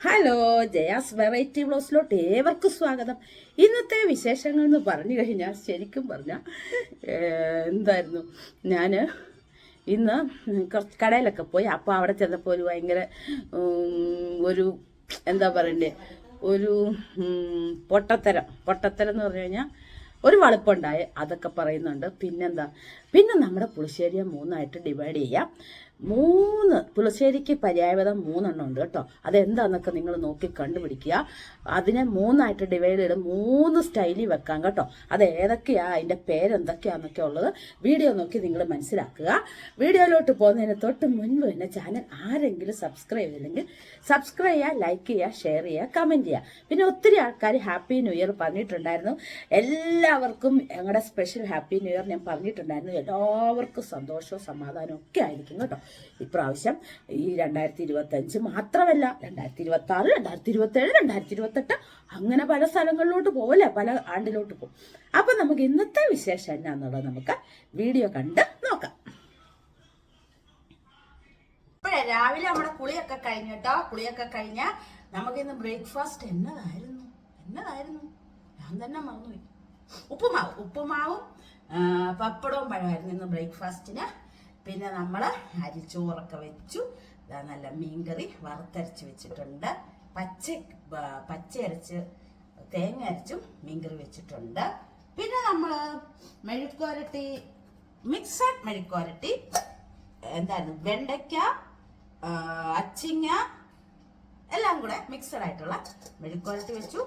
Hello, Jaya's variety ബ്ലോസിലോട്ട് ഏവർക്കും സ്വാഗതം. ഇന്നത്തെ വിശേഷങ്ങൾ എന്ന് പറഞ്ഞു കഴിഞ്ഞാൽ ശരിക്കും പറഞ്ഞാൽ എന്തായിരുന്നു, ഞാൻ ഇന്ന് കുറച്ച് കടയിലൊക്കെ പോയി. അപ്പോൾ അവിടെ ചെന്നപ്പോൾ ഒരു ഭയങ്കര ഒരു എന്താ പറയണ്ടേ, ഒരു പൊട്ടത്തരം എന്ന് പറഞ്ഞു കഴിഞ്ഞാൽ ഒരു വളുപ്പുണ്ടായി, അതൊക്കെ പറയുന്നുണ്ട്. പിന്നെ നമ്മുടെ പുളിശ്ശേരിയെ മൂന്നായിട്ട് ഡിവൈഡ് ചെയ്യാം. പുളിശ്ശേരിക്ക് പര്യായപദം 3 ഉണ്ട് കേട്ടോ. അതെന്താന്നൊക്കെ നിങ്ങൾ നോക്കി കണ്ടുപിടിക്കുക. അതിനെ 3ആയിട്ട് ഡിവൈഡ് ചെയ്ത് 3 സ്റ്റൈലിൽ വെക്കാം കേട്ടോ. അത് ഏതൊക്കെയാ, അതിൻ്റെ പേരെന്തൊക്കെയാന്നൊക്കെ ഉള്ളത് വീഡിയോ നോക്കി നിങ്ങൾ മനസ്സിലാക്കുക. വീഡിയോയിലോട്ട് പോകുന്നതിന് തൊട്ട് മുൻപ് തന്നെ ചാനൽ ആരെങ്കിലും സബ്സ്ക്രൈബ് ചെയ്തില്ലെങ്കിൽ സബ്സ്ക്രൈബ് ചെയ്യുക, ലൈക്ക് ചെയ്യുക, ഷെയർ ചെയ്യുക, കമൻറ്റ് ചെയ്യുക. പിന്നെ ഒത്തിരി ആൾക്കാർ ഹാപ്പി ന്യൂ ഇയർ പറഞ്ഞിട്ടുണ്ടായിരുന്നു. എല്ലാവർക്കും ഞങ്ങളുടെ സ്പെഷ്യൽ ഹാപ്പി ന്യൂ ഇയർ ഞാൻ പറഞ്ഞിട്ടുണ്ടായിരുന്നു. എല്ലാവർക്കും സന്തോഷവും സമാധാനവും ഒക്കെ ആയിരിക്കും കേട്ടോ. ഇപ്രാവശ്യം ഈ 2025 മാത്രമല്ല, 2026, 2027, 2028 അങ്ങനെ പല സ്ഥലങ്ങളിലോട്ട് പോകല്ലേ, പല ആണ്ടിലോട്ട് പോകും. അപ്പൊ നമുക്ക് ഇന്നത്തെ വിശേഷം എന്നാന്നുള്ളത് നമുക്ക് വീഡിയോ കണ്ട് നോക്കാം. ഇപ്പോഴേ രാവിലെ നമ്മുടെ കുളിയൊക്കെ കഴിഞ്ഞിട്ടോ. കുളിയൊക്കെ കഴിഞ്ഞ നമുക്കിന്ന് ബ്രേക്ക്ഫാസ്റ്റ് എന്നതായിരുന്നു ഞാൻ തന്നെ മറന്നുപോയി. ഉപ്പുമാവും പപ്പടവും പഴമായിരുന്നു ഇന്ന് ബ്രേക്ക്ഫാസ്റ്റിന്. പിന്നെ നമ്മൾ അരിച്ചോറൊക്കെ വെച്ചു. നല്ല മീൻകറി വറുത്തരച്ച് വെച്ചിട്ടുണ്ട്. പച്ചയരച്ച് തേങ്ങ അരച്ചും മീൻകറി വെച്ചിട്ടുണ്ട്. പിന്നെ നമ്മൾ മെഴുക്കുവരട്ടി, മിക്സഡ് മെഴുക്കുവരട്ടി, എന്തായിരുന്നു, വെണ്ടയ്ക്ക, അച്ചിങ്ങ എല്ലാം കൂടെ മിക്സഡ് ആയിട്ടുള്ള മെഴുക്കുവരട്ടി വെച്ചു.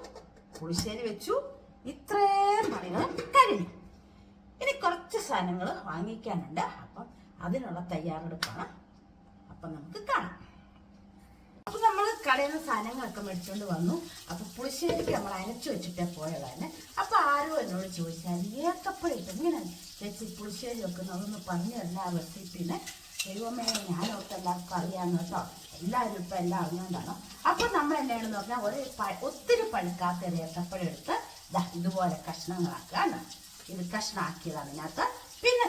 പുളിശ്ശേരി വെച്ചു. ഇത്രയും പണികൾ കഴിഞ്ഞു. ഇനി കുറച്ച് സാധനങ്ങൾ വാങ്ങിക്കാനുണ്ട്. അപ്പം അതിനുള്ള തയ്യാറെടുപ്പാണ്. അപ്പം നമുക്ക് കാണാം. അപ്പൊ നമ്മൾ കടയിൽ നിന്ന് സാധനങ്ങളൊക്കെ മേടിച്ചുകൊണ്ട് വന്നു. അപ്പൊ പുളിശ്ശേരിക്ക് നമ്മൾ അരച്ചു വെച്ചിട്ടേ പോയതാണ്. അപ്പൊ ആരും എന്നോട് ചോദിച്ചാൽ ഏത്തപ്പഴം ഇങ്ങനെ ചേച്ചി പുളിശ്ശേരി വെക്കുന്നു, അതൊന്ന് പറഞ്ഞു തരുന്ന ആ റെസിപ്പിനെ. ദൈവമേ, ഞാനൊക്കെ എല്ലാവർക്കും അറിയാമെന്ന് കേട്ടോ. എല്ലാവരും ഇപ്പം എല്ലാം അറിഞ്ഞുകൊണ്ടാണ്. അപ്പം നമ്മൾ എന്നാണെന്ന് പറഞ്ഞാൽ ഒത്തിരി പഴുക്കാത്ത ഒരു ഏത്തപ്പഴം എടുത്ത് ഇതുപോലെ കഷ്ണങ്ങളാക്കുകയാണ്. ഇത് കഷ്ണമാക്കിയതാണ് ഇതിനകത്ത്. പിന്നെ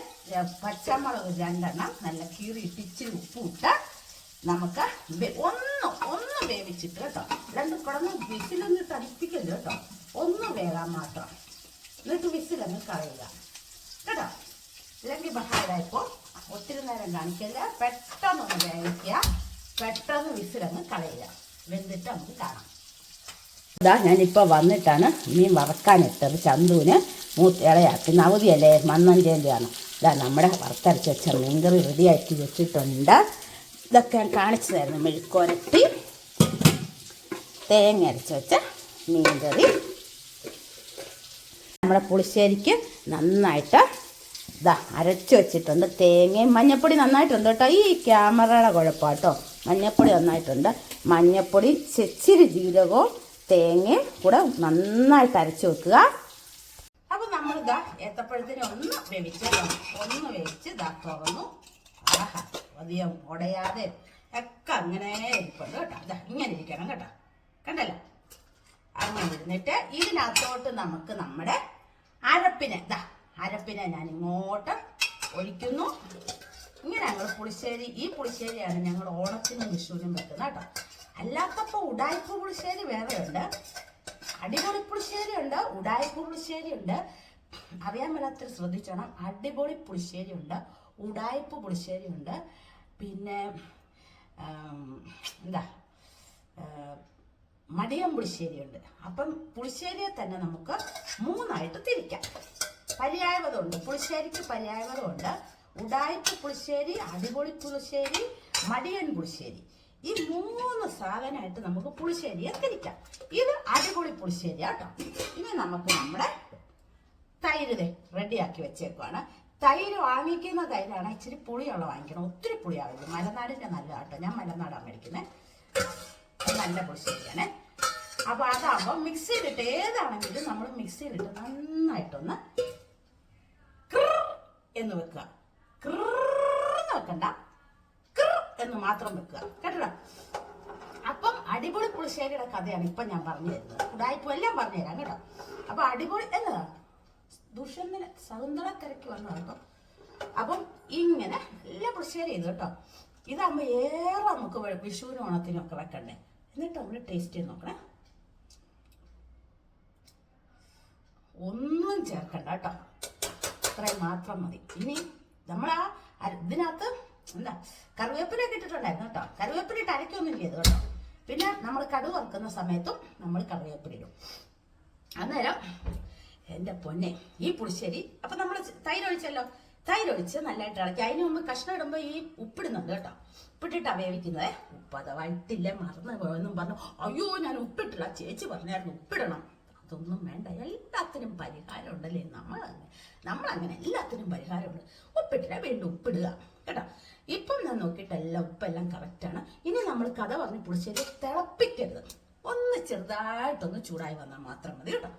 പച്ചമുളക് 2 നല്ല കീറിയിട്ട് ഇച്ചിരി ഉപ്പിട്ട് നമുക്ക് ഒന്ന് വേവിച്ചിട്ട് കേട്ടോ. 2 കുടന്ന് വിസിലൊന്നിട്ട് അടിപ്പിക്കല്ലോ കേട്ടോ. ഒന്ന് വേകാൻ മാത്രം. എന്നിട്ട് വിസിലങ്ങ് കളയുക കേട്ടോ. ഇല്ലെങ്കിൽ ബഹാരായപ്പോൾ ഒത്തിരി നേരം കാണിക്കില്ല. പെട്ടെന്നൊന്ന് വേവിക്കുക, പെട്ടെന്ന് വിസിലങ്ങ് കളയുക. വെന്തിട്ട് നമുക്ക് കാണാം. ഞാനിപ്പോൾ വന്നിട്ടാണ് മീൻ വറക്കാനിട്ടത്. ചന്തുവിന് ഇളയാക്കി അവധിയല്ലേ, മന്നഞ്ചേന്തിയാണ്. നമ്മുടെ വറുത്തരച്ച് വെച്ച മീൻകറി റെഡിയാക്കി വെച്ചിട്ടുണ്ട്. ഇതൊക്കെ ഞാൻ കാണിച്ചു തരുന്നു. മെഴുക്കുവരട്ടി, തേങ്ങ അരച്ച് വെച്ച മീൻകറി. നമ്മുടെ പുളിശ്ശേരിക്ക് നന്നായിട്ട് അരച്ച് വെച്ചിട്ടുണ്ട്. തേങ്ങയും മഞ്ഞപ്പൊടി നന്നായിട്ടുണ്ട് കേട്ടോ. ഈ ക്യാമറയുടെ കുഴപ്പമാട്ടോ. മഞ്ഞപ്പൊടി നന്നായിട്ടുണ്ട്. മഞ്ഞപ്പൊടി, ഇച്ചിരി ജീരകവും തേങ്ങയും കൂടെ നന്നായിട്ട് അരച്ച് വെക്കുക. അപ്പം നമ്മൾ ഏത്തപ്പഴത്തിനെ ഒന്ന് വേവിച്ച് തുറന്നു. അധികം ഉടയാതെ ഒക്കെ അങ്ങനെ ഇരിപ്പുണ്ട് കേട്ടോ. ഇങ്ങനെ ഇരിക്കണം കേട്ടോ. കണ്ടല്ലോ, അങ്ങനെ ഇരുന്നിട്ട് ഇതിനകത്തോട്ട് നമുക്ക് നമ്മുടെ അരപ്പിനെ ഞാൻ ഇങ്ങോട്ട് ഒഴിക്കുന്നു. ഇങ്ങനെ ഞങ്ങൾ ഈ പുളിശ്ശേരിയാണ് ഞങ്ങൾ ഓണത്തിനും വിഷുവിനും വെക്കുന്നത് കേട്ടോ. അല്ലാത്തപ്പോൾ ഉടായ്പ പുളിശ്ശേരി വേറെയുണ്ട്, അടിപൊളി പുളിശ്ശേരി ഉണ്ട്, ഉടായ്പ പുളിശ്ശേരി ഉണ്ട്. അറിയാൻ മേലാത്തൊരു ശ്രദ്ധിച്ചോണം. അടിപൊളി പുളിശ്ശേരി ഉണ്ട്, ഉടായ്പ പുളിശ്ശേരി ഉണ്ട്. പിന്നെ മടിയം പുളിശ്ശേരി ഉണ്ട്. അപ്പം പുളിശ്ശേരിയെ തന്നെ നമുക്ക് 3ആയിട്ട് തിരിക്കാം. പര്യായപദമുണ്ട്, പുളിശ്ശേരിക്ക് പര്യായപദമുണ്ട്. ഉടായ്പ പുളിശ്ശേരി, അടിപൊളി പുളിശ്ശേരി, മടിയൻ പുളിശ്ശേരി. ഈ 3 സാധനമായിട്ട് നമുക്ക് പുളിശ്ശേരിയെ തിരിക്കാം. ഇത് അടിപൊളി പുളിശ്ശേരി കേട്ടോ. ഇനി നമുക്ക് നമ്മുടെ തൈര് റെഡിയാക്കി വെച്ചേക്കുവാണ്. തൈര് വാങ്ങിക്കുന്ന തൈരാണ് ഇച്ചിരി പുളിയുള്ള വാങ്ങിക്കണം. ഒത്തിരി പുളിയാവില്ല. മലനാടിൻ്റെ നല്ല കേട്ടോ. ഞാൻ മലനാടാണ് മേടിക്കുന്നത്. നല്ല പുളിശ്ശേരിയാണ്. അപ്പോൾ അതാകുമ്പോൾ മിക്സിയിലിട്ട് ഏതാണെങ്കിലും നമ്മൾ മിക്സിയിലിട്ട് നന്നായിട്ടൊന്ന് എന്ന് വെക്കുക. എന്ന് വെക്കണ്ട, എന്ന് മാത്രം വെക്കുക കേട്ടോ. അപ്പം അടിപൊളി പുളിശ്ശേരിയുടെ കഥയാണ് ഇപ്പം ഞാൻ പറഞ്ഞു തരുന്നത്. ഉടായ്പ എല്ലാം പറഞ്ഞു തരാം കേട്ടോ. അപ്പം അടിപൊളി എന്നതാ ദുഷ്യന്തന് ശകുന്തളക്കരയ്ക്ക് വന്നു കേട്ടോ. അപ്പം ഇങ്ങനെ നല്ല പുളിശ്ശേരി ചെയ്തു കേട്ടോ. ഇതാകുമ്പോൾ ഏറെ നമുക്ക് വിഷുവിനും ഓണത്തിനും ഒക്കെ വെക്കണ്ടേ. എന്നിട്ട് നമ്മൾ ടേസ്റ്റ് ചെയ്ത് നോക്കണേ. ഒന്നും ചേർക്കണ്ട കേട്ടോ, ഇത്രയും മാത്രം മതി. ഇനി നമ്മൾ ഇതിനകത്ത് എന്താ കറിവേപ്പിലൊക്കെ ഇട്ടിട്ടുണ്ടായിരുന്നു കേട്ടോ. കറിവേപ്പില ഇട്ട് അരയ്ക്കൊന്നും ചെയ്തു കേട്ടോ. പിന്നെ നമ്മൾ കടുക് വറുക്കുന്ന സമയത്തും നമ്മൾ കറിവേപ്പില ഇടും. അന്നേരം എൻ്റെ പൊന്നെ ഈ പുളിശ്ശേരി അപ്പം നമ്മൾ തൈര് ഒഴിച്ചല്ലോ, തൈര് ഒഴിച്ച് നല്ലതായിട്ട് ഇളക്കി. അതിന് മുമ്പ് കഷ്ണം ഇടുമ്പോൾ ഈ ഉപ്പിടുന്നുണ്ട് കേട്ടോ. ഉപ്പിട്ടിട്ടാണ് വേവിക്കുന്നത്. ഉപ്പ് അഥവാ ഇട്ടില്ല മറന്നു പോയെന്നും പറഞ്ഞു. അയ്യോ ഞാൻ ഉപ്പിട്ടില്ല, ചേച്ചി പറഞ്ഞായിരുന്നു ഉപ്പിടണം. അതൊന്നും വേണ്ട, എല്ലാത്തിനും പരിഹാരം ഉണ്ടല്ലേ. നമ്മളങ്ങനെ എല്ലാത്തിനും പരിഹാരമുണ്ട്. ഉപ്പിട്ടില്ല വീണ്ടും ഉപ്പിടുക കേട്ടോ. ഇപ്പം ഞാൻ നോക്കിയിട്ടെല്ലാം ഉപ്പെല്ലാം കറക്റ്റാണ്. ഇനി നമ്മൾ കഥ പറഞ്ഞ് പുളിശ്ശേരി തിളപ്പിക്കരുത്, ഒന്ന് ചെറുതായിട്ടൊന്ന് ചൂടായി വന്നാൽ മാത്രം മതി കേട്ടോ.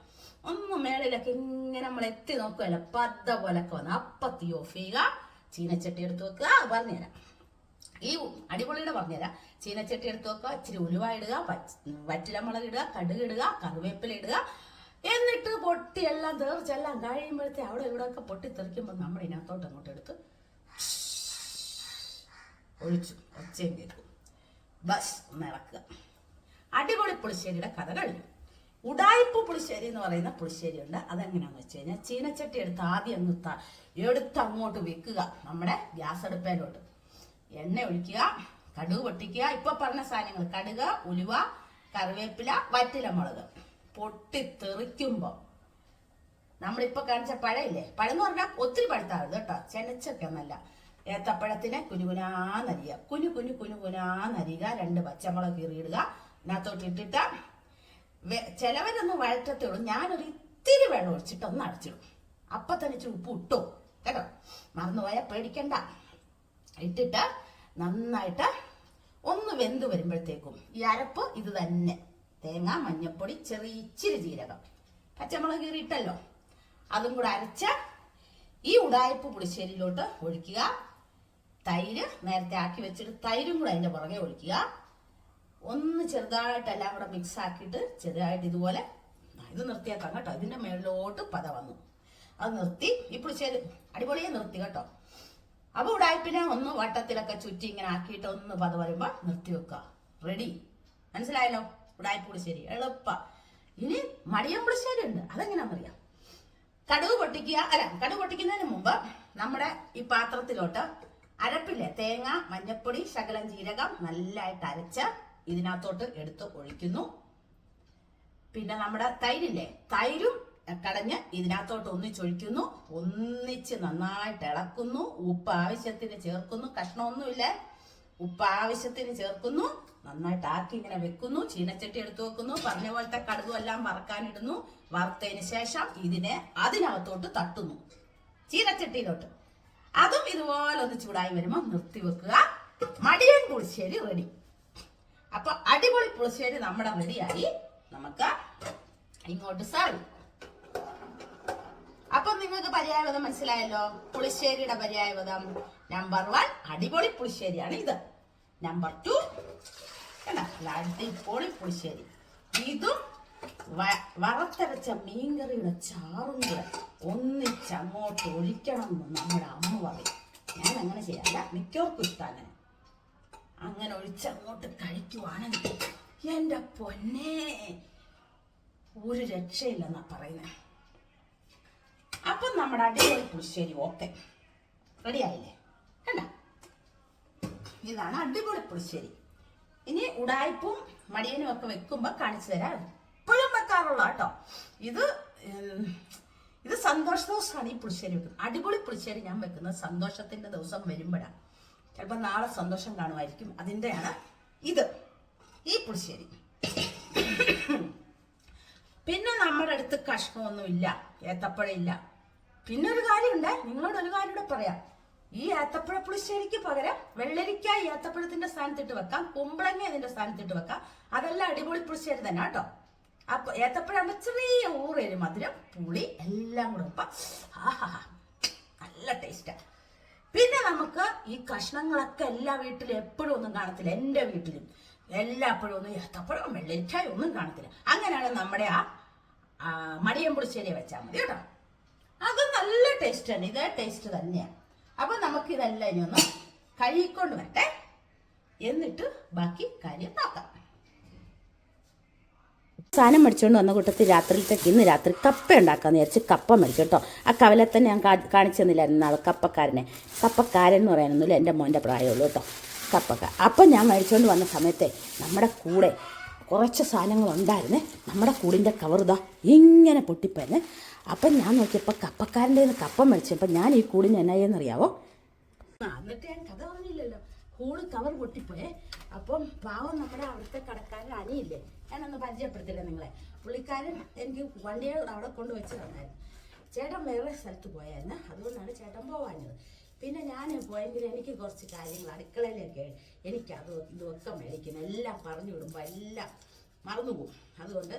ഒന്ന് മേളിലൊക്കെ ഇങ്ങനെ നമ്മൾ എത്തി നോക്കുകയല്ല, പത പോലൊക്കെ വന്ന് അപ്പം തീ ഓഫ് ചെയ്യുക. ചീനച്ചട്ടി എടുത്ത് വെക്കുക. പറഞ്ഞുതരാം, ഈ അടിപൊളിയുടെ പറഞ്ഞുതരാം. ചീനച്ചട്ടി എടുത്ത് വെക്കുക, ഇച്ചിരി ഉലുവ ഇടുക, വറ്റലമുളക് ഇടുക, കടുക് ഇടുക, കറിവേപ്പില ഇടുക. എന്നിട്ട് പൊട്ടിയെല്ലാം തീർച്ചെല്ലാം കഴിയുമ്പോഴത്തെ അവിടെ ഇവിടെ ഒക്കെ പൊട്ടിത്തെറിക്കുമ്പോൾ നമ്മൾ ഇതിനകത്തോട്ട് അങ്ങോട്ട് എടുത്ത് ഒഴിച്ചു ഒച്ചയും കേൾക്കും. ബസ് ഒന്ന് ഇളക്കുക. അടിപൊളി പുളിശ്ശേരിയുടെ കഥ കഴിഞ്ഞു. ഉടായ്പ പുളിശ്ശേരി എന്ന് പറയുന്ന പുളിശ്ശേരി ഉണ്ട്. അതെങ്ങനെയാന്ന് വെച്ച് കഴിഞ്ഞാൽ ചീനച്ചട്ടി എടുത്ത് ആദ്യം എടുത്ത് അങ്ങോട്ട് വെക്കുക. നമ്മുടെ ഗ്യാസ് അടുപ്പേലോട്ട് എണ്ണ ഒഴിക്കുക, കടുക് പൊട്ടിക്കുക. ഇപ്പൊ പറഞ്ഞ സാധനങ്ങൾ കടുക്, ഉലുവ, കറിവേപ്പില, വറ്റലമുളക് പൊട്ടിത്തെറിക്കുമ്പോ നമ്മളിപ്പൊ കാണിച്ച പഴമില്ലേ, പഴം എന്ന് പറഞ്ഞാൽ ഒത്തിരി പഴുത്താവരുത് കേട്ടോ, ചെനച്ചൊക്കെ ഒന്നല്ല. ഏത്തപ്പഴത്തിനെ കുനുകുനാന്നരിയുക, കുനുകുനാന്നരിയുക. 2 പച്ചമുളക് കീറിയിടുക. ഇതിനകത്തോട്ട് ഇട്ടിട്ട് ചിലവരൊന്നും വഴറ്റത്തേ ഉള്ളൂ. ഞാനൊരു ഇത്തിരി വെള്ളം ഒഴിച്ചിട്ട് ഒന്ന് അടച്ചിടും. അപ്പൊ തന്നെ ഇച്ചിരി ഉപ്പ് ഇട്ടോ കേട്ടോ, മറന്നുപോയാൽ പേടിക്കണ്ട. ഇട്ടിട്ട് നന്നായിട്ട് ഒന്ന് വെന്ത് വരുമ്പോഴത്തേക്കും ഈ അരപ്പ് ഇത് തന്നെ, തേങ്ങ, മഞ്ഞപ്പൊടി, ഇച്ചിരി ജീരകം, പച്ചമുളക് കീറിയിട്ടല്ലോ, അതും കൂടെ അരച്ച ഈ ഉടായ്പ പുളിശ്ശേരിയിലോട്ട് ഒഴിക്കുക. തൈര് നേരത്തെ ആക്കി വെച്ചിട്ട് തൈരും കൂടെ അതിന്റെ പുറകെ ഒഴിക്കുക. ഒന്ന് ചെറുതായിട്ട് എല്ലാം കൂടെ മിക്സ് ആക്കിയിട്ട് ചെറുതായിട്ട് ഇതുപോലെ ഇത് നിർത്തിയാക്കാം കേട്ടോ. ഇതിന്റെ മേളിലോട്ട് പത വന്നു, അത് നിർത്തി. ഈ പുളിശ്ശേരി അടിപൊളിയെ നിർത്തി കേട്ടോ. അപ്പൊ ഉടായ്പിനെ ഒന്ന് വട്ടത്തിലൊക്കെ ചുറ്റി ഇങ്ങനെ ആക്കിയിട്ട് ഒന്ന് പത വരുമ്പോ നിർത്തി വെക്കുക. റെഡി, മനസ്സിലായല്ലോ? ഉടായ്പ പുളിശ്ശേരി എളുപ്പ. ഇനി മടിയൻ പുളിശ്ശേരി ഉണ്ട്, അതെങ്ങനെയാണെന്നറിയാം. കടുക് പൊട്ടിക്കുന്നതിന് മുമ്പ് നമ്മുടെ ഈ പാത്രത്തിലോട്ട് അരപ്പില്ലേ, തേങ്ങ, മഞ്ഞപ്പൊടി, ശകലം ജീരകം നല്ലതായിട്ട് അരച്ച് ഇതിനകത്തോട്ട് എടുത്ത് ഒഴിക്കുന്നു. പിന്നെ നമ്മുടെ തൈരില്ലേ, തൈരും കടഞ്ഞ് ഇതിനകത്തോട്ട് ഒന്നിച്ചൊഴിക്കുന്നു. ഒന്നിച്ച് നന്നായിട്ട് ഇളക്കുന്നു. ഉപ്പ് ആവശ്യത്തിന് ചേർക്കുന്നു. കഷ്ണമൊന്നുമില്ലേ, ഉപ്പ് ആവശ്യത്തിന് ചേർക്കുന്നു. നന്നായിട്ട് ആക്കി ഇങ്ങനെ വെക്കുന്നു. ചീനച്ചട്ടി എടുത്തു വെക്കുന്നു. പറഞ്ഞ പോലത്തെ കടുകും എല്ലാം വറക്കാനിടുന്നു. വറുത്തതിന് ശേഷം ഇതിനെ അതിനകത്തോട്ട് തട്ടുന്നു, ചീനച്ചട്ടിയിലോട്ട്. അതും ഇതുപോലെ ഒന്ന് ചൂടായി വരുമ്പോൾ നിർത്തി വെക്കുക. മടിയൻ പുളിശ്ശേരി റെഡി. അപ്പൊ അടിപൊളി പുളിശ്ശേരി നമ്മുടെ റെഡിയായി. നമുക്ക് ഇങ്ങോട്ട് സെർവ്. അപ്പൊ നിങ്ങൾക്ക് പര്യായപദം മനസ്സിലായല്ലോ. പുളിശ്ശേരിയുടെ പര്യായപദം നമ്പർ 1 അടിപൊളി പുളിശ്ശേരിയാണ് ഇത്. നമ്പർ 2 അടിപൊളി പുളിശ്ശേരി. ഇതും വറുത്തരച്ച മീൻകറിയുടെ ചാറും കൂടെ ഒന്നിച്ചങ്ങോട്ട് ഒഴിക്കണം എന്ന് നമ്മുടെ അമ്മ പറയും. ഞാൻ അങ്ങനെ ചെയ്യാറില്ല, മിക്കവർക്കും ഇഷ്ടമാണ്. അങ്ങനെ ഒഴിച്ചങ്ങോട്ട് കഴിക്കുവാണെങ്കിൽ എൻ്റെ പൊന്നെ ഒരു രക്ഷയില്ലെന്നാ പറയുന്നത്. അപ്പം നമ്മുടെ അടിപൊളി പുളിശ്ശേരി ഓക്കെ റെഡി ആയില്ലേ? കണ്ട, ഇതാണ് അടിപൊളി പുളിശ്ശേരി. ഇനി ഉടായ്പും മടിയനും ഒക്കെ വെക്കുമ്പോ കാണിച്ചു തരാം. എപ്പോഴും വെക്കാറുള്ള കേട്ടോ. ഇത് സന്തോഷ ദിവസമാണ് ഈ പുളിശ്ശേരി വെക്കുന്നത്. അടിപൊളി പുളിശ്ശേരി ഞാൻ വെക്കുന്നത് സന്തോഷത്തിന്റെ ദിവസം വരുമ്പോഴാണ്. ചിലപ്പോൾ നാളെ സന്തോഷം കാണുമായിരിക്കും, അതിൻ്റെയാണ് ഈ പുളിശ്ശേരി. പിന്നെ നമ്മുടെ അടുത്ത് കഷ്ണമൊന്നുമില്ല, ഏത്തപ്പഴം ഇല്ല. പിന്നെ ഒരു കാര്യമുണ്ട്, നിങ്ങളോട് ഒരു കാര്യം കൂടെ പറയാം. ഈ ഏത്തപ്പഴ പുളിശ്ശേരിക്ക് പകരം വെള്ളരിക്ക ഏത്തപ്പഴത്തിന്റെ സ്ഥാനത്തിട്ട് വെക്കാം, കുമ്പളങ്ങ ഇതിന്റെ സ്ഥാനത്തിട്ട് വെക്കാം. അതെല്ലാം അടിപൊളി പുളിശ്ശേരി തന്നെ കേട്ടോ. അപ്പൊ ഏത്തപ്പഴം ചെറിയ ഊറേര് മധുരം, പുളി എല്ലാം കൂടെ വെക്കാം. നല്ല ടേസ്റ്റാ. പിന്നെ നമുക്ക് ഈ കഷ്ണങ്ങളൊക്കെ എല്ലാ വീട്ടിലും എപ്പോഴും ഒന്നും കാണത്തില്ല. എൻ്റെ വീട്ടിലും എല്ലാപ്പോഴും ഒന്നും ഏത്തപ്പഴം വെള്ളരിക്കായ ഒന്നും കാണത്തില്ല. അങ്ങനെയാണ് നമ്മുടെ ആ മടിയൻ പുളിശ്ശേരി വെച്ചാൽ മതി കേട്ടോ. അത് നല്ല ടേസ്റ്റാണ്, ഇതേ ടേസ്റ്റ് തന്നെയാണ്. അപ്പൊ നമുക്കിതെല്ലാം ഇനി ഒന്ന് കഴുകിക്കൊണ്ട് വരട്ടെ, എന്നിട്ട് ബാക്കി കാര്യം നോക്കാം. സാധനം മേടിച്ചുകൊണ്ട് വന്ന കൂട്ടത്തിൽ രാത്രിയിലത്തേക്ക് ഇന്ന് രാത്രി കപ്പ ഉണ്ടാക്കാമെന്ന് വിചാരിച്ച് കപ്പ മേടിച്ചു കേട്ടോ. ആ കവലെ തന്നെ ഞാൻ കാണിച്ചു തന്നില്ലായിരുന്നു നാളെ കപ്പക്കാരൻ എന്ന് പറയാനൊന്നുമില്ല, എൻ്റെ മോൻ്റെ പ്രായമുള്ളൂ കേട്ടോ കപ്പക്ക. അപ്പം ഞാൻ മേടിച്ചുകൊണ്ട് വന്ന സമയത്തെ നമ്മുടെ കൂടെ കുറച്ച് സാധനങ്ങളുണ്ടായിരുന്നേ. നമ്മുടെ കൂടിൻ്റെ കവറുതാ ഇങ്ങനെ പൊട്ടിപ്പോയെന്നെ. അപ്പം ഞാൻ നോക്കിയപ്പോൾ കപ്പക്കാരൻ്റെ നിന്ന് കപ്പ മേടിച്ചപ്പോൾ ഞാൻ ഈ കൂടിന് എന്നായെന്നറിയാവോ? എന്നിട്ട് ഞാൻ കഥ പറഞ്ഞില്ലല്ലോ, കൂട് കവർ പൊട്ടിപ്പോയേ. അപ്പം പാവം നമ്മുടെ അവിടുത്തെ കടക്കാരൻ അനിയില്ലേ, ഞാനൊന്ന് പരിചയപ്പെടുത്തില്ല നിങ്ങളെ. പുള്ളിക്കാരൻ എനിക്ക് വണ്ടിയെ അവിടെ കൊണ്ട് വെച്ച് തന്നായിരുന്നു. ചേട്ടൻ വേറെ സ്ഥലത്ത് പോയായിരുന്നു, അതുകൊണ്ടാണ് ചേട്ടൻ പോവാഞ്ഞത്. പിന്നെ ഞാൻ പോയെങ്കിൽ എനിക്ക് കുറച്ച് കാര്യങ്ങൾ അടുക്കളയിലൊക്കെ എനിക്കത് ഇതൊക്കെ മേടിക്കണം. എല്ലാം പറഞ്ഞു വിടുമ്പോൾ എല്ലാം മറന്നുപോകും. അതുകൊണ്ട്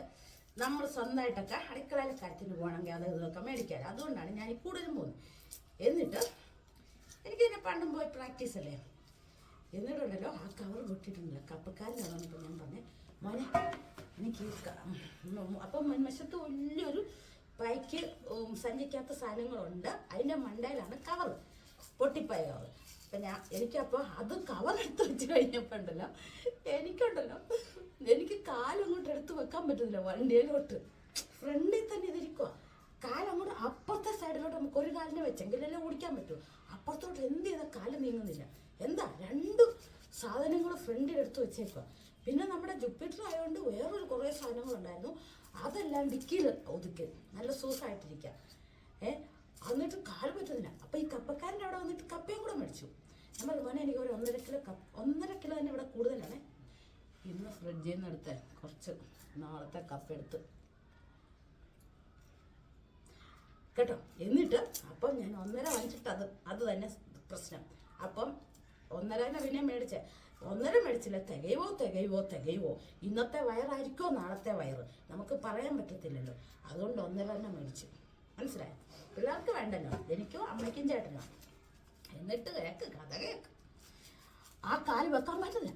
നമ്മൾ സ്വന്തമായിട്ടൊക്കെ അടുക്കളയിലെ കാര്യത്തിന് പോകണമെങ്കിൽ അത് ഇതൊക്കെ മേടിക്കാൻ. അതുകൊണ്ടാണ് ഞാൻ ഈ കൂടുതലും പോകുന്നത്. എന്നിട്ട് എനിക്കിതിനെ പണ്ടും പോയി പ്രാക്ടീസ് അല്ലേ. എന്നിട്ടുണ്ടല്ലോ ആ കവർ പൊട്ടിയിട്ടുണ്ടല്ലോ, കപ്പക്കാരനാണ് വന്നിട്ട് ഞാൻ പറഞ്ഞേ മോനെ എനിക്ക് അപ്പം മുൻവശത്ത് വലിയൊരു പൈക്ക് സഞ്ചിക്കാത്ത സാധനങ്ങളുണ്ട്, അതിൻ്റെ മണ്ടയിലാണ് കവർ പൊട്ടിപ്പോയ കവർ. അപ്പം എനിക്കപ്പോൾ അത് കവർ എടുത്ത് വെച്ച് കഴിഞ്ഞപ്പോൾ ഉണ്ടല്ലോ എനിക്ക് കാലങ്ങോട്ട് എടുത്ത് വെക്കാൻ പറ്റുന്നില്ല. വണ്ടിയിലോട്ട് ഫ്രണ്ടിൽ തന്നെ ഇതിരിക്കുക, കാലങ്ങോട്ട് അപ്പുറത്തെ സൈഡിലോട്ട് നമുക്ക് ഒരു കാലിനെ വെച്ചെങ്കിലല്ലേ ഓടിക്കാൻ പറ്റൂ. അപ്പുറത്തോട്ട് എന്ത് ചെയ്താൽ കാലം നീങ്ങുന്നില്ല. എന്താ രണ്ടു സാധനങ്ങൾ ഫ്രണ്ടിൽ എടുത്ത് വെച്ചേക്കുക. പിന്നെ നമ്മുടെ ജുപ്പിറ്റർ ആയതുകൊണ്ട് വേറൊരു കുറേ സാധനങ്ങളുണ്ടായിരുന്നു, അതെല്ലാം ഡിക്കിയിൽ ഒതുക്കി നല്ല സൂസായിട്ടിരിക്കാം. എന്നിട്ട് കാല് പറ്റുന്നില്ല. അപ്പം ഈ കപ്പക്കാരൻ്റെ അവിടെ വന്നിട്ട് കപ്പയും കൂടെ മേടിച്ചു. നമ്മൾ മോനെ എനിക്ക് ഒരു 1.5 കിലോ തന്നെ ഇവിടെ കൂടുതലാണ്. ഇന്ന് ഫ്രിഡ്ജിൽ നിന്ന് എടുത്ത് കുറച്ച് നാളത്തെ കപ്പ എടുത്ത് കേട്ടോ. എന്നിട്ട് അപ്പം ഞാൻ 1.5 വാങ്ങിച്ചിട്ട് അത് തന്നെ പ്രശ്നം. അപ്പം 1.5 പിന്നെ മേടിച്ചേ. 1.5 മേടിച്ചില്ല, തികയുവോ ഇന്നത്തെ വയറായിരിക്കോ നാളത്തെ വയറ് നമുക്ക് പറയാൻ പറ്റത്തില്ലല്ലോ. അതുകൊണ്ട് 1.5 മേടിച്ചു. മനസ്സിലായോ? പിള്ളേർക്ക് വേണ്ടല്ലോ, എനിക്കോ അമ്മയ്ക്കും ചേട്ടനോ. എന്നിട്ട് കഥ കേക്ക്. ആ കാല് വെക്കാൻ പറ്റില്ല.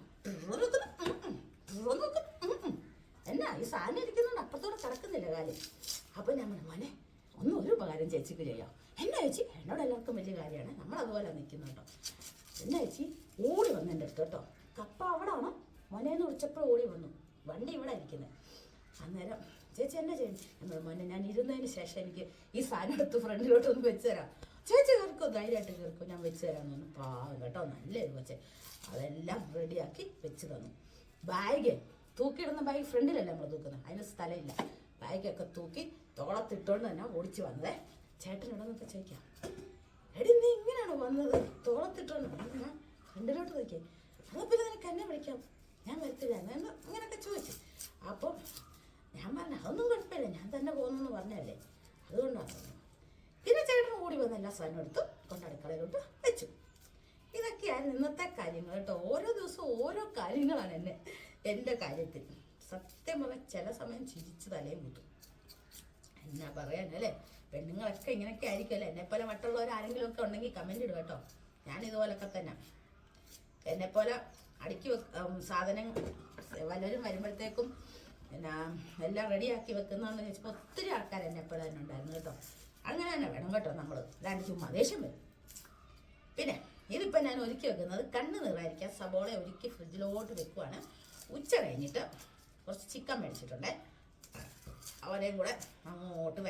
എന്നാ ഈ സാധനം ഇരിക്കുന്നുണ്ട്, അപ്പുറത്തോടെ കിടക്കുന്നില്ല കാല്. അപ്പം ഞാൻ മോനെ ഒരു ഉപകാരം ചേച്ചിക്ക് ചെയ്യാം. എന്നാ ചേച്ചി? എന്നോട് എല്ലാവർക്കും വലിയ കാര്യമാണ്, നമ്മളതുപോലെ നിൽക്കുന്നു കേട്ടോ. എന്നാ ചേച്ചി ഓടി വന്നു എൻ്റെ അടുത്ത് കേട്ടോ. കപ്പ അവിടെ ആണോ മോനെന്ന് വിളിച്ചപ്പോൾ ഓടി വന്നു. വണ്ടി ഇവിടെ ഇരിക്കുന്നത്. അന്നേരം ചേച്ചി എന്നാ ചെയ്യും? മോനെ ഞാൻ ഇരുന്നതിന് ശേഷം എനിക്ക് ഈ സാധനം എടുത്ത് ഫ്രണ്ടിലോട്ടൊന്ന് വെച്ച് തരാം. ചേച്ചി കയറിക്കോ, ധൈര്യമായിട്ട് കയറിക്കോ, ഞാൻ വെച്ച് തരാമെന്ന് പറഞ്ഞു. പാവം കേട്ടോ, നല്ലൊരു കൊച്ചെ. അതെല്ലാം റെഡിയാക്കി വെച്ച് തന്നു. ബാഗ് തൂക്കിയിടുന്ന ബാഗ് ഫ്രണ്ടിലല്ലേ നമ്മൾ തൂക്കുന്നത്, അതിന് സ്ഥലമില്ല. ബാഗൊക്കെ തൂക്കി തോളത്തിട്ടോണ്ട് തന്നെ ഓടിച്ച് വന്നതേ. ചേട്ടനോടൊന്നൊക്കെ ചോദിക്കാം, എടി നീ ഇങ്ങനെയാണ് വന്നത് തോളത്തിട്ടോണ്ട്? ഞാൻ ഫ്രണ്ടിലോട്ട് നോക്കിയേ. അത് പിന്നെ നിനക്ക് എന്നെ വിളിക്കാം, ഞാൻ വരത്തില്ല എന്ന് ഇങ്ങനെയൊക്കെ ചോദിച്ചു. അപ്പം ഞാൻ പറഞ്ഞു അതൊന്നും കുഴപ്പമില്ല, ഞാൻ തന്നെ പോകുന്നെന്ന് പറഞ്ഞല്ലേ, അതുകൊണ്ടാണ്. പിന്നെ ചേട്ടൻ ഓടി വന്ന എല്ലാ സാധനവും എടുത്തു കൊണ്ട് അടുക്കളയിലോട്ട് വെച്ചു. ഇതൊക്കെയായിരുന്നു ഇന്നത്തെ കാര്യങ്ങൾ കേട്ടോ. ഓരോ ദിവസവും ഓരോ കാര്യങ്ങളാണ് എൻ്റെ കാര്യത്തിൽ. സത്യം പറഞ്ഞാൽ ചില സമയം ചിരിച്ച് തലയും കുത്തും. എന്നാ പറയാനല്ലേ, പെണ്ണുങ്ങളൊക്കെ ഇങ്ങനെയൊക്കെ ആയിരിക്കുമല്ലേ. എന്നെപ്പോലെ മറ്റുള്ളവർ ആരെങ്കിലും ഒക്കെ ഉണ്ടെങ്കിൽ കമൻ്റ് ഇടുക കേട്ടോ. ഞാനിതുപോലൊക്കെ തന്നെ എന്നെപ്പോലെ അടുക്കി സാധനം വല്ലവരും വരുമ്പോഴത്തേക്കും പിന്നെ എല്ലാം റെഡിയാക്കി വെക്കുന്നതെന്ന് ചോദിച്ചപ്പോൾ ഒത്തിരി ആൾക്കാർ എന്നെപ്പോലെ തന്നെ ഉണ്ടായിരുന്നു കേട്ടോ. അങ്ങനെ തന്നെ വേണം കേട്ടോ, നമ്മൾ രണ്ട് ചുമ്മാ ദേഷ്യം വരും. പിന്നെ ഇതിപ്പോൾ ഞാൻ ഒരുക്കി വെക്കുന്നത് കണ്ണ് നിറായിരിക്കാൻ സബോള ഒരുക്കി ഫ്രിഡ്ജിലോട്ട് വെക്കുവാണ്. ഉച്ച കഴിഞ്ഞിട്ട് കുറച്ച് ചിക്കൻ മേടിച്ചിട്ടുണ്ടേ, അവരെയും കൂടെ അങ്ങോട്ട്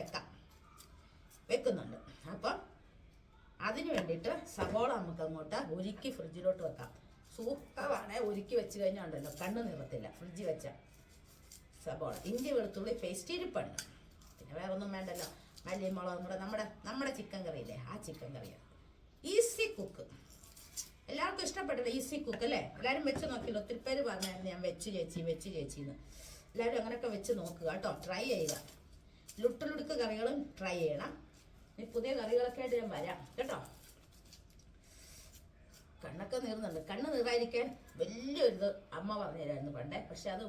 വെക്കുന്നുണ്ട്. അപ്പം അതിന് വേണ്ടിയിട്ട് സബോള നമുക്ക് അങ്ങോട്ട് ഒരുക്കി ഫ്രിഡ്ജിലോട്ട് വെക്കാം. സൂപ്പറാണ്, ഒരുക്കി വെച്ച് കഴിഞ്ഞാൽ ഉണ്ടല്ലോ കണ്ണ് നിറത്തില്ല. ഫ്രിഡ്ജിൽ വെച്ചാൽ സബോള ഇഞ്ചി വെളുത്തുള്ളി പേസ്റ്റ് ഇരിപ്പുണ്ട്. പിന്നെ വേറെ ഒന്നും വേണ്ടല്ലോ. മല്ലിമുളകും കൂടെ നമ്മുടെ ചിക്കൻ കറിയില്ലേ, ആ ചിക്കൻ കറിയാണ്. ഈസി കുക്ക്, എല്ലാവർക്കും ഇഷ്ടപ്പെട്ടില്ല ഈസി കുക്ക് അല്ലേ? എല്ലാവരും വെച്ച് നോക്കിയില്ല. ഒത്തിരി പേര് പറഞ്ഞായിരുന്നു ഞാൻ വെച്ച് ചേച്ചിന്ന്. എല്ലാവരും അങ്ങനെയൊക്കെ വെച്ച് നോക്കുക കേട്ടോ, ട്രൈ ചെയ്യുക. ലുട്ടുലുടുക്ക് കറികളും ട്രൈ ചെയ്യണം. ഇനി പുതിയ കറികളൊക്കെ ആയിട്ട് ഞാൻ വരാം കേട്ടോ. കണ്ണൊക്കെ നീറുന്നുണ്ട്. കണ്ണ് നീറായിരിക്കാൻ വലിയൊരിത് അമ്മ പറഞ്ഞു തരായിരുന്നു പണ്ടേ. പക്ഷെ അത്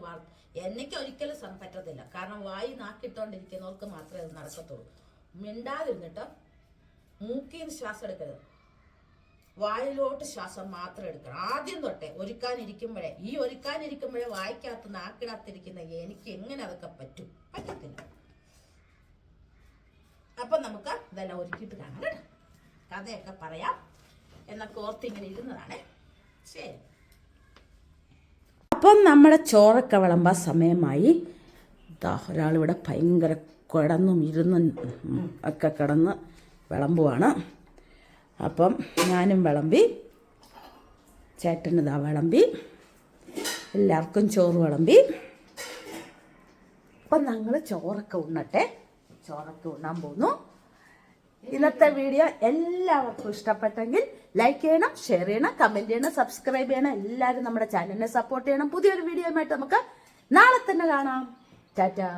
എനിക്ക് ഒരിക്കലും പറ്റത്തില്ല. കാരണം വായി നാക്കിട്ടോണ്ടിരിക്കുന്നവർക്ക് മാത്രമേ അത് നടക്കത്തുള്ളൂ. മിണ്ടാതിരുന്നിട്ട് മൂക്കിൽ നിന്ന് ശ്വാസം എടുക്കരുത്, വായിലോട്ട് ശ്വാസം മാത്രം എടുക്കണം. ആദ്യം തൊട്ടേ ഒരുക്കാനിരിക്കുമ്പോഴേ വായിക്കകത്ത് നാക്കിനകത്തിരിക്കുന്ന എനിക്ക് എങ്ങനെ അതൊക്കെ പറ്റത്തില്ല. അപ്പൊ നമുക്ക് ഇതെല്ലാം ഒരുക്കിയിട്ട് കാണാം കേട്ടോ. കഥയൊക്കെ പറയാം എന്നൊക്കെ ഓർത്തിങ്ങനെ ഇരുന്നതാണ്. ശരി, അപ്പം നമ്മുടെ ചോറൊക്കെ വിളമ്പാൻ സമയമായി. ഒരാളിവിടെ ഭയങ്കര കിടന്നും ഇരുന്നും ഒക്കെ കിടന്ന് വിളമ്പുവാണ്. അപ്പം ഞാനും വിളമ്പി, ചേട്ടനിതാ വിളമ്പി, എല്ലാവർക്കും ചോറ് വിളമ്പി. അപ്പം ഞങ്ങൾ ചോറൊക്കെ ഉണ്ണട്ടെ. ചോറൊക്കെ ഉണ്ണാൻ പോകുന്നു. ഇന്നത്തെ വീഡിയോ എല്ലാവർക്കും ഇഷ്ടപ്പെട്ടെങ്കിൽ ലൈക്ക് ചെയ്യണം, ഷെയർ ചെയ്യണം, കമൻറ്റ് ചെയ്യണം, സബ്സ്ക്രൈബ് ചെയ്യണം. എല്ലാവരും നമ്മുടെ ചാനലിനെ സപ്പോർട്ട് ചെയ്യണം. പുതിയൊരു വീഡിയോയുമായിട്ട് നമുക്ക് നാളെ തന്നെ കാണാം. ടാറ്റാ.